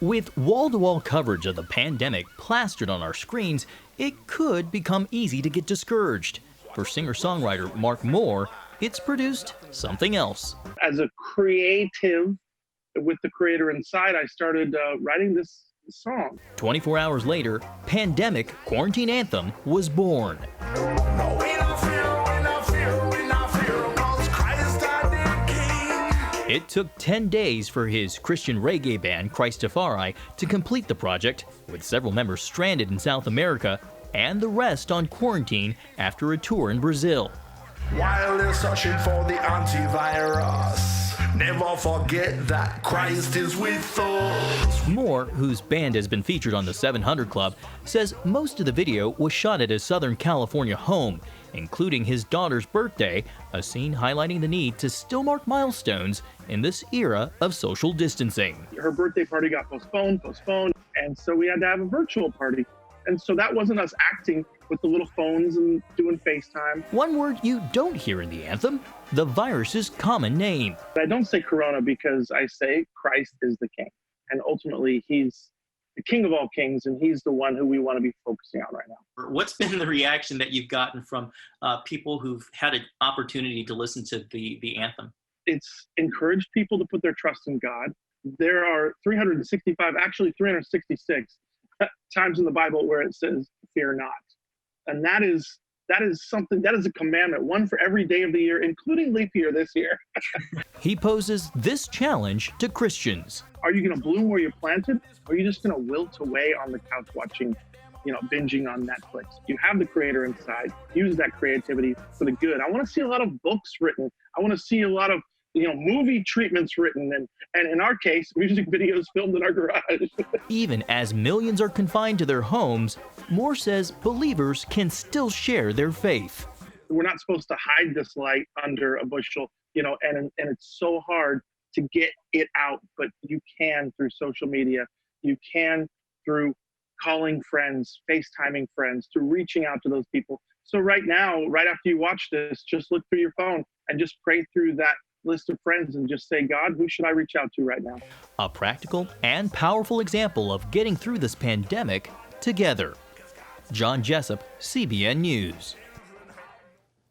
With wall-to-wall coverage of the pandemic plastered on our screens, it could become easy to get discouraged. For singer-songwriter Mark Moore, it's produced something else. As a creative with the creator inside, I started writing this song. 24 hours later, Pandemic Quarantine Anthem was born. It took 10 days for his Christian reggae band Christafari to complete the project, with several members stranded in South America and the rest on quarantine after a tour in Brazil. While they're searching for the antivirus, never forget that Christ is with us. Moore, whose band has been featured on the 700 Club, says most of the video was shot at his Southern California home, including his daughter's birthday, a scene highlighting the need to still mark milestones in this era of social distancing. Her birthday party got postponed, and so we had to have a virtual party. And so that wasn't us acting with the little phones and doing FaceTime. One word you don't hear in the anthem, the virus's common name. I don't say Corona because I say Christ is the King. And ultimately, he's the King of all kings, and he's the one who we want to be focusing on right now. What's been the reaction that you've gotten from people who've had an opportunity to listen to the anthem? It's encouraged people to put their trust in God. There are 365, actually 366 times in the Bible where it says, fear not. And that is something, that is a commandment, one for every day of the year, including leap year this year. He poses this challenge to Christians. Are you going to bloom where you're planted? Or are you just going to wilt away on the couch watching, binging on Netflix? You have the creator inside. Use that creativity for the good. I want to see a lot of books written. I want to see a lot of movie treatments written, and in our case, music videos filmed in our garage. Even as millions are confined to their homes, Moore says believers can still share their faith. We're not supposed to hide this light under a bushel, and it's so hard to get it out, but you can through social media. You can through calling friends, FaceTiming friends, through reaching out to those people. So right now, right after you watch this, just look through your phone and just pray through that list of friends and just say, God, who should I reach out to right now? A practical and powerful example of getting through this pandemic together. John Jessup, CBN News.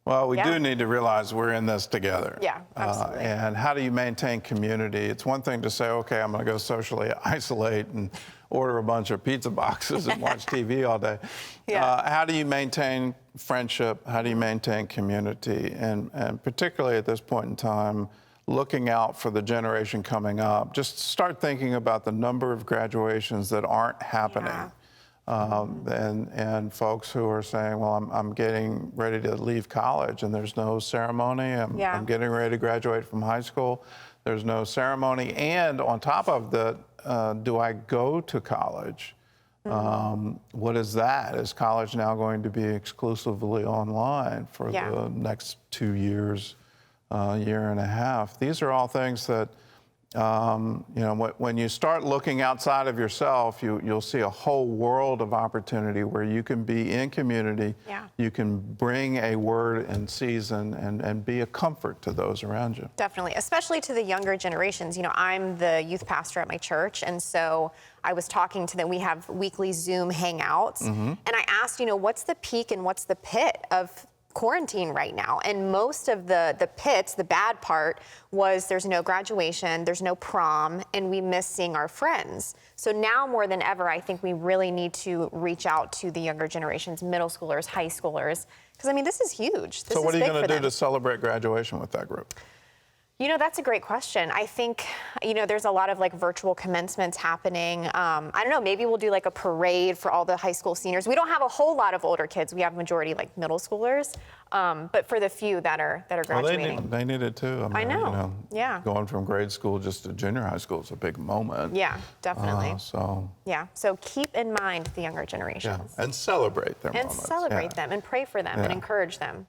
Well, we do need to realize we're in this together. Yeah, absolutely. And how do you maintain community? It's one thing to say, okay, I'm going to go socially isolate and order a bunch of pizza boxes and watch TV all day. How do you maintain friendship? How do you maintain community? And particularly at this point in time, looking out for the generation coming up, just start thinking about the number of graduations that aren't happening. And folks who are saying, well, I'm getting ready to leave college and there's no ceremony. I'm getting ready to graduate from high school. There's no ceremony. And on top of that, do I go to college? What is that? Is college now going to be exclusively online for the next 2 years, year and a half? These are all things that when you start looking outside of yourself, you'll see a whole world of opportunity where you can be in community, you can bring a word in season and be a comfort to those around you. Definitely, especially to the younger generations. I'm the youth pastor at my church, and so I was talking to them. We have weekly Zoom hangouts, and I asked, what's the peak and what's the pit of quarantine right now? And most of the pits, the bad part, was there's no graduation, there's no prom, and we miss seeing our friends. So now more than ever, I think we really need to reach out to the younger generations, middle schoolers, high schoolers, because this is huge. So what are you going to do to celebrate graduation with that group? That's a great question. I think, there's a lot of virtual commencements happening. I don't know, maybe we'll do a parade for all the high school seniors. We don't have a whole lot of older kids. We have majority middle schoolers. But for the few that are graduating. Well, they need it too. I know. Going from grade school just to junior high school is a big moment. Yeah, definitely. So keep in mind the younger generations. And celebrate their moments. And celebrate them and pray for them and encourage them.